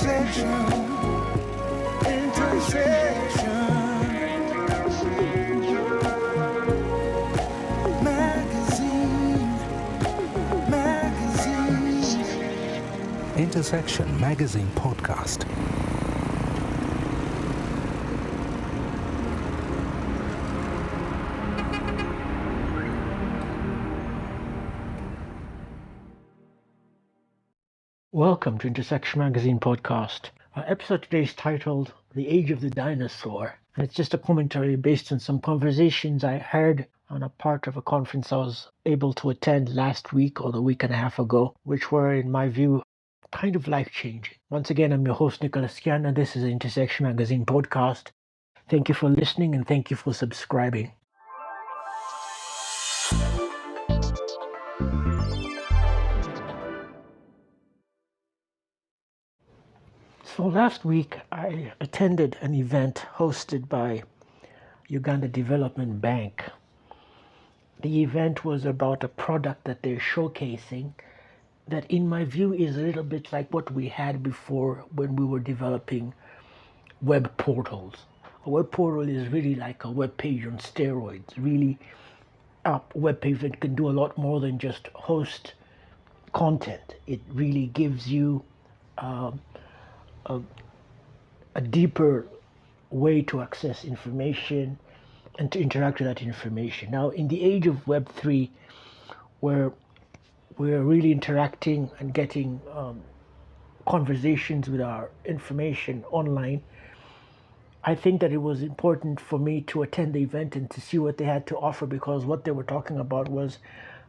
Intersection Magazine Podcast. Welcome to Intersection Magazine Podcast. Our episode today is titled The Age of the Dinosaur. And it's just a commentary based on some conversations I heard on a part of a conference I was able to attend last week or the week and a half ago, which were, in my view, kind of life-changing. Once again, I'm your host, Nicholas Kian, and this is the Intersection Magazine Podcast. Thank you for listening and thank you for subscribing. So last week, I attended an event hosted by Uganda Development Bank. The event was about a product that they're showcasing that, in my view, is a little bit like what we had before when we were developing web portals. A web portal is really like a web page on steroids. Really, a web page that can do a lot more than just host content. It really gives you a deeper way to access information and to interact with that information. Now, in the age of Web3, where we're really interacting and getting conversations with our information online, I think that it was important for me to attend the event and to see what they had to offer, because what they were talking about was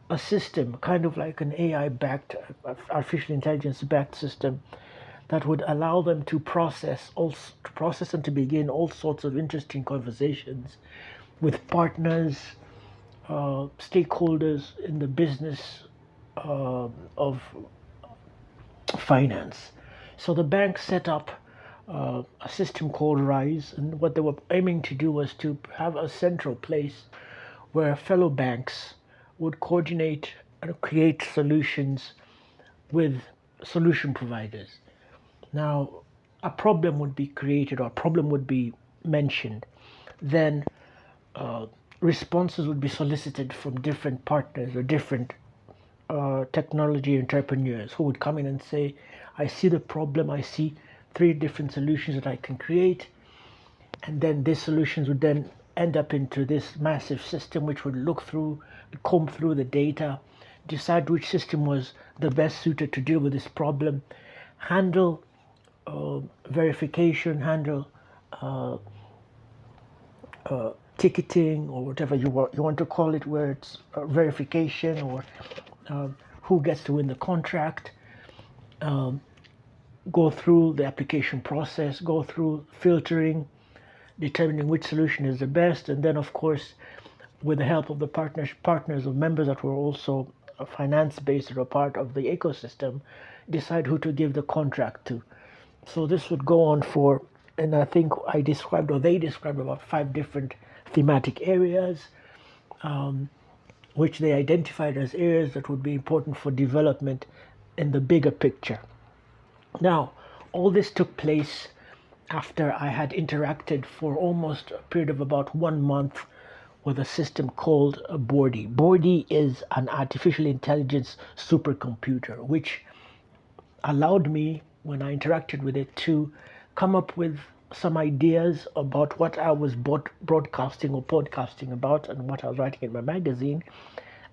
a system, kind of like an AI-backed, artificial intelligence-backed system that would allow them to process and to begin all sorts of interesting conversations with partners, stakeholders in the business of finance. So the bank set up a system called RISE, and what they were aiming to do was to have a central place where fellow banks would coordinate and create solutions with solution providers. Now, a problem would be created or a problem would be mentioned. Then responses would be solicited from different partners or different technology entrepreneurs who would come in and say, I see the problem, I see 3 different solutions that I can create. And then these solutions would then end up into this massive system which would comb through the data, decide which system was the best suited to deal with this problem, handle verification, handle ticketing or whatever you want to call it, where it's verification or who gets to win the contract, go through the application process, go through filtering, determining which solution is the best, and then, of course, with the help of the partners of members that were also finance-based or a part of the ecosystem, decide who to give the contract to. So this would go on for, and I think they described about 5 different thematic areas, which they identified as areas that would be important for development in the bigger picture. Now, all this took place after I had interacted for almost a period of about 1 month with a system called Bordy. Bordy is an artificial intelligence supercomputer, which allowed me, when I interacted with it, to come up with some ideas about what I was broadcasting or podcasting about and what I was writing in my magazine.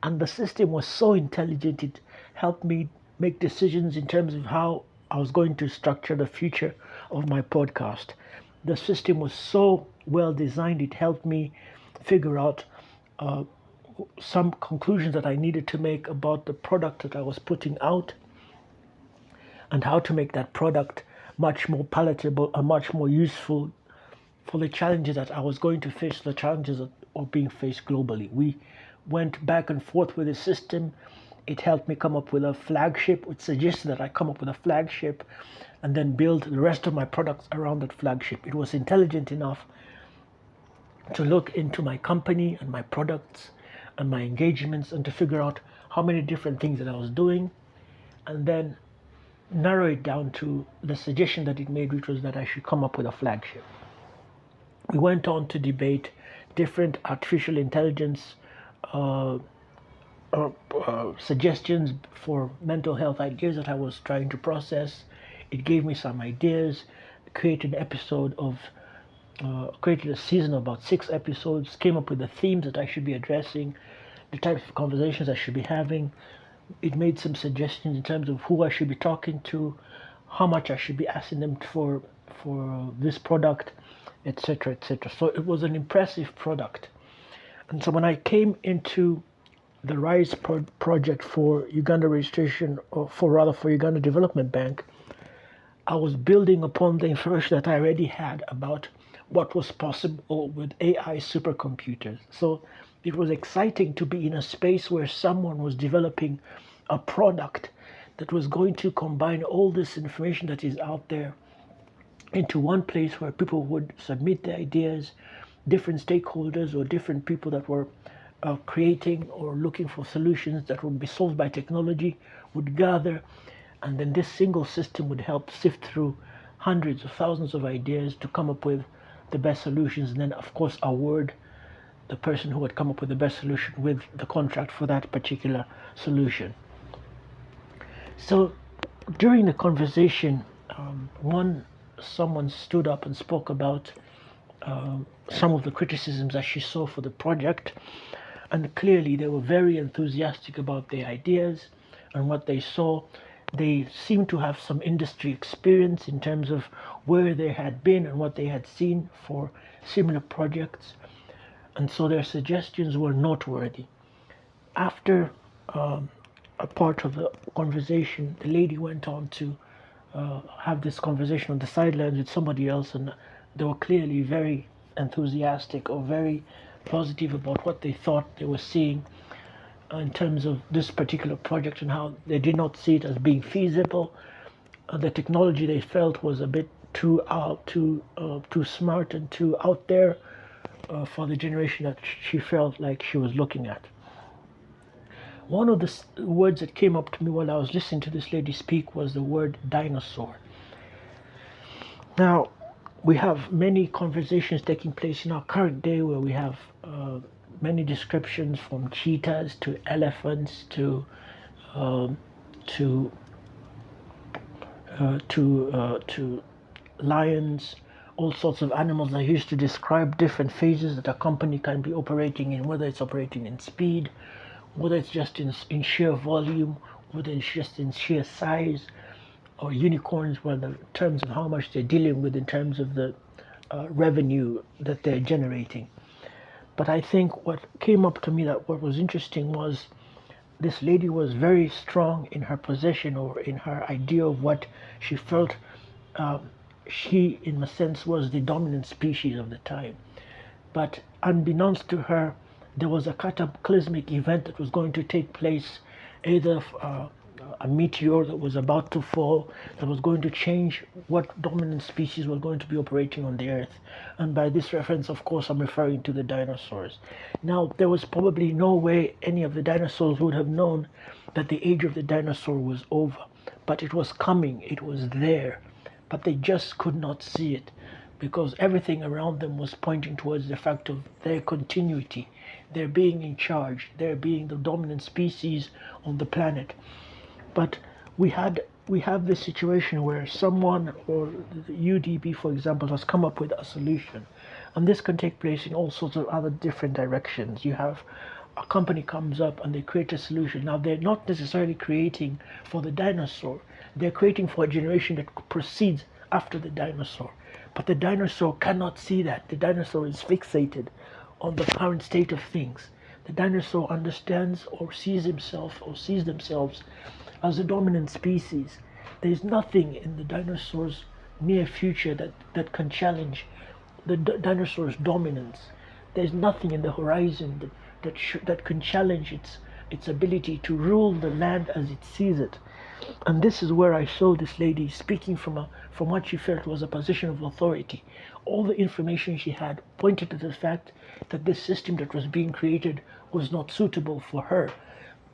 And the system was so intelligent, it helped me make decisions in terms of how I was going to structure the future of my podcast. The system was so well designed, it helped me figure out some conclusions that I needed to make about the product that I was putting out, and how to make that product much more palatable and much more useful for the challenges that I was going to face, the challenges that are being faced globally. We went back and forth with the system. It helped me come up with a flagship. It suggested that I come up with a flagship and then build the rest of my products around that flagship. It was intelligent enough to look into my company and my products and my engagements and to figure out how many different things that I was doing, and then narrow it down to the suggestion that it made, which was that I should come up with a flagship. We went on to debate different artificial intelligence uh, suggestions for mental health ideas that I was trying to process. It gave me some ideas, created an episode of, created a season of about 6 episodes, came up with the themes that I should be addressing, the types of conversations I should be having. It made some suggestions in terms of who I should be talking to, how much I should be asking them for this product, etc., etc. So it was an impressive product. And so when I came into the RISE project for Uganda registration, or for Uganda Development Bank, I was building upon the information that I already had about what was possible with AI supercomputers. So it was exciting to be in a space where someone was developing a product that was going to combine all this information that is out there into one place where people would submit their ideas, different stakeholders or different people that were creating or looking for solutions that would be solved by technology would gather, and then this single system would help sift through hundreds of thousands of ideas to come up with the best solutions, and then of course award the person who had come up with the best solution with the contract for that particular solution. So during the conversation, someone stood up and spoke about some of the criticisms that she saw for the project, and clearly they were very enthusiastic about their ideas and what they saw. They seemed to have some industry experience in terms of where they had been and what they had seen for similar projects, and so their suggestions were noteworthy. After a part of the conversation, the lady went on to have this conversation on the sidelines with somebody else, and they were clearly very enthusiastic or very positive about what they thought they were seeing in terms of this particular project, and how they did not see it as being feasible. The technology they felt was a bit too smart and too out there for the generation that she felt like she was looking at. One of the words that came up to me while I was listening to this lady speak was the word dinosaur. Now, we have many conversations taking place in our current day where we have many descriptions from cheetahs to elephants to lions, all sorts of animals that used to describe different phases that a company can be operating in, whether it's operating in speed, whether it's just in sheer volume, whether it's just in sheer size, or unicorns, whether in terms of how much they're dealing with in terms of the revenue that they're generating. But I think what came up to me, that what was interesting was this lady was very strong in her position or in her idea of what she felt she, in a sense, was the dominant species of the time. But unbeknownst to her, there was a cataclysmic event that was going to take place, either a meteor that was about to fall, that was going to change what dominant species was going to be operating on the earth. And by this reference, of course, I'm referring to the dinosaurs. Now, there was probably no way any of the dinosaurs would have known that the age of the dinosaur was over, but it was coming, it was there, but they just could not see it, because everything around them was pointing towards the fact of their continuity, their being in charge, their being the dominant species on the planet. But we have this situation where someone, or the UDB for example, has come up with a solution, and this can take place in all sorts of other different directions. You have a company comes up and they create a solution. Now they're not necessarily creating for the dinosaur, they're creating for a generation that proceeds after the dinosaur. But the dinosaur cannot see that. The dinosaur is fixated on the current state of things. The dinosaur understands or sees himself or sees themselves as a dominant species. There is nothing in the dinosaur's near future that can challenge the dinosaur's dominance. There is nothing in the horizon that can challenge its ability to rule the land as it sees it. And this is where I saw this lady speaking from what she felt was a position of authority. All the information she had pointed to the fact that this system that was being created was not suitable for her.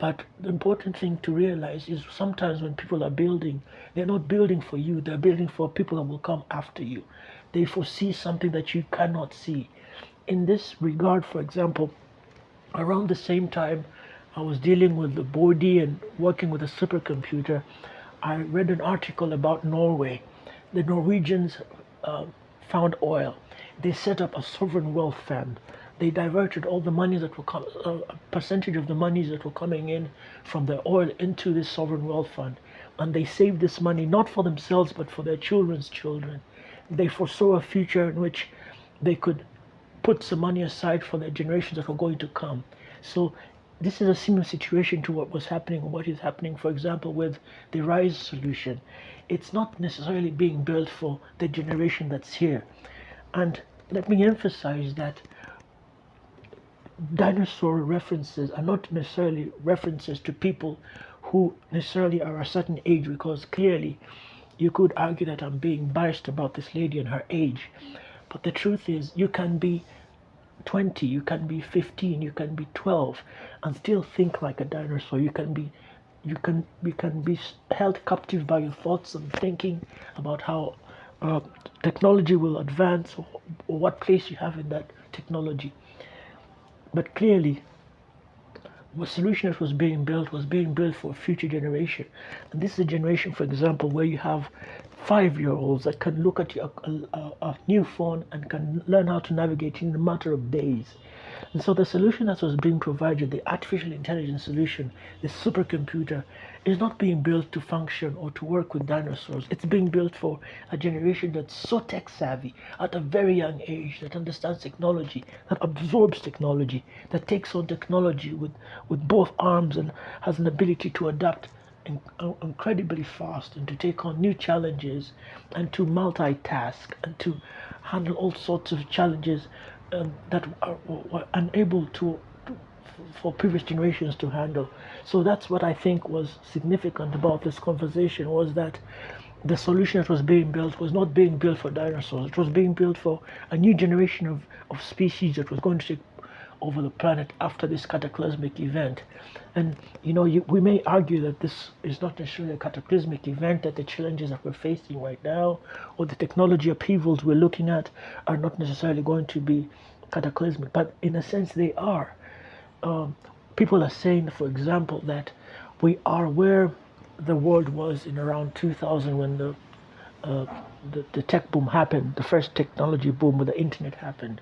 But the important thing to realize is sometimes when people are building, they're not building for you, they're building for people that will come after you. They foresee something that you cannot see. In this regard, for example, around the same time I was dealing with the body and working with a supercomputer, I read an article about Norway. The Norwegians uh, found oil. They set up a sovereign wealth fund. They diverted all the money that were a percentage of the monies that were coming in from the oil into this sovereign wealth fund, and they saved this money not for themselves but for their children's children. They foresaw a future in which they could put some money aside for the generations that were going to come. So this is a similar situation to what was happening or what is happening, for example, with the RISE solution. It's not necessarily being built for the generation that's here. And let me emphasize that dinosaur references are not necessarily references to people who necessarily are a certain age, because clearly you could argue that I'm being biased about this lady and her age. But the truth is, you can be 20, you can be 15, you can be 12 and still think like a dinosaur. You can be held captive by your thoughts and thinking about how technology will advance, or what place you have in that technology. But clearly, the solution that was being built for a future generation. And this is a generation, for example, where you have 5-year-olds that can look at a new phone and can learn how to navigate in a matter of days. And so the solution that was being provided, the artificial intelligence solution, the supercomputer, is not being built to function or to work with dinosaurs. It's being built for a generation that's so tech savvy at a very young age, that understands technology, that absorbs technology, that takes on technology with both arms and has an ability to adapt incredibly fast and to take on new challenges and to multitask and to handle all sorts of challenges that were unable for previous generations to handle. So that's what I think was significant about this conversation, was that the solution that was being built was not being built for dinosaurs. It was being built for a new generation of species that was going to take over the planet after this cataclysmic event. And we may argue that this is not necessarily a cataclysmic event, that the challenges that we're facing right now or the technology upheavals we're looking at are not necessarily going to be cataclysmic, but in a sense they are. People are saying, for example, that we are where the world was in around 2000 when the tech boom happened, the first technology boom with the internet happened.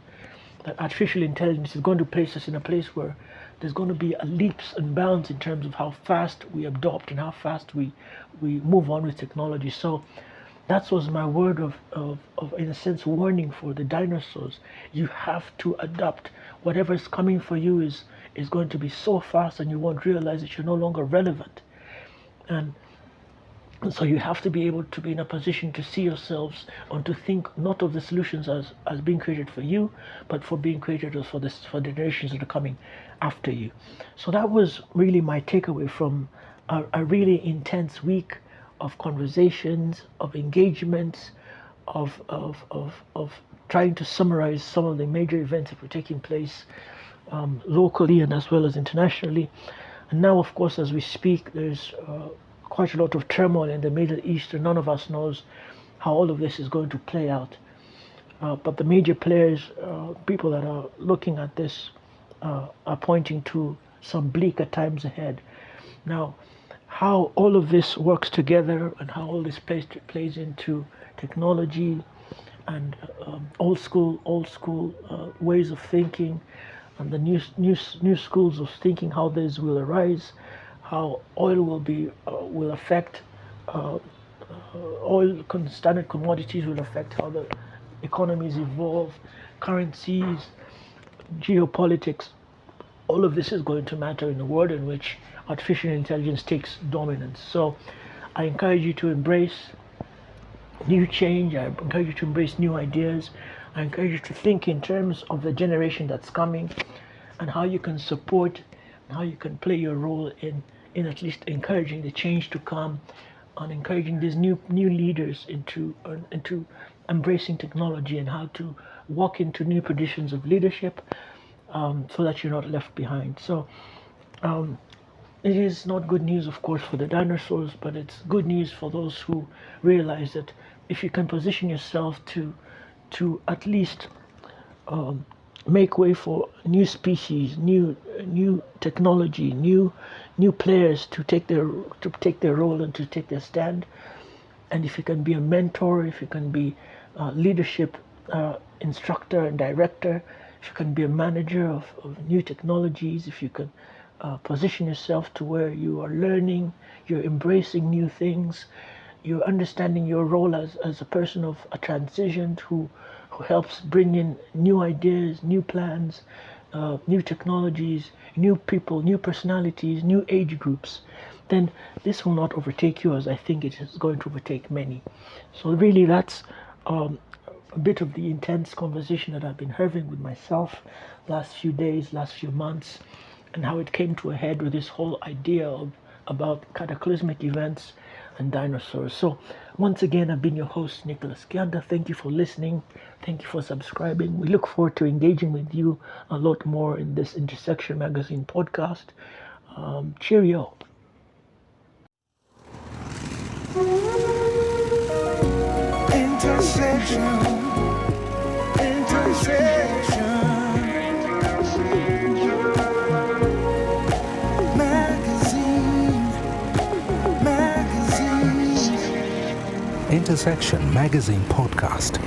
That artificial intelligence is going to place us in a place where there's going to be a leaps and bounds in terms of how fast we adopt and how fast we move on with technology. So that was my word of in a sense, warning for the dinosaurs. You have to adapt. Whatever is coming for you is going to be so fast, and you won't realize that you're no longer relevant. And so you have to be able to be in a position to see yourselves and to think not of the solutions as being created for you, but for being created for the generations that are coming after you. So that was really my takeaway from a really intense week of conversations, of engagements, of trying to summarize some of the major events that were taking place locally and as well as internationally. And now, of course, as we speak, there's quite a lot of turmoil in the Middle East, and none of us knows how all of this is going to play out. But the major players, people that are looking at this, are pointing to some bleaker times ahead. Now, how all of this works together and how all this plays into technology and old school ways of thinking, and the new schools of thinking, how these will arise, how oil will affect standard commodities will affect how the economies evolve, currencies, geopolitics. All of this is going to matter in a world in which artificial intelligence takes dominance. So I encourage you to embrace new change. I encourage you to embrace new ideas. I encourage you to think in terms of the generation that's coming and how you can support and how you can play your role in at least encouraging the change to come and encouraging these new leaders into embracing technology and how to walk into new positions of leadership, so that you're not left behind. So It is not good news, of course, for the dinosaurs, but it's good news for those who realize that if you can position yourself to at least make way for new species, new technology, new players to take their role and to take their stand. And if you can be a mentor, if you can be a leadership instructor and director, if you can be a manager of new technologies, if you can position yourself to where you are learning, you're embracing new things, you're understanding your role as a person of a transition who helps bring in new ideas, new plans, new technologies, new people, new personalities, new age groups, then this will not overtake you as I think it is going to overtake many. So, really, that's a bit of the intense conversation that I've been having with myself last few days, last few months, and how it came to a head with this whole idea about cataclysmic events and dinosaurs. So, once again, I've been your host, Nicholas Kianda. Thank you for listening. Thank you for subscribing. We look forward to engaging with you a lot more in this Intersection Magazine podcast. Cheerio. Intersection, intersection, magazine. Intersection Magazine podcast.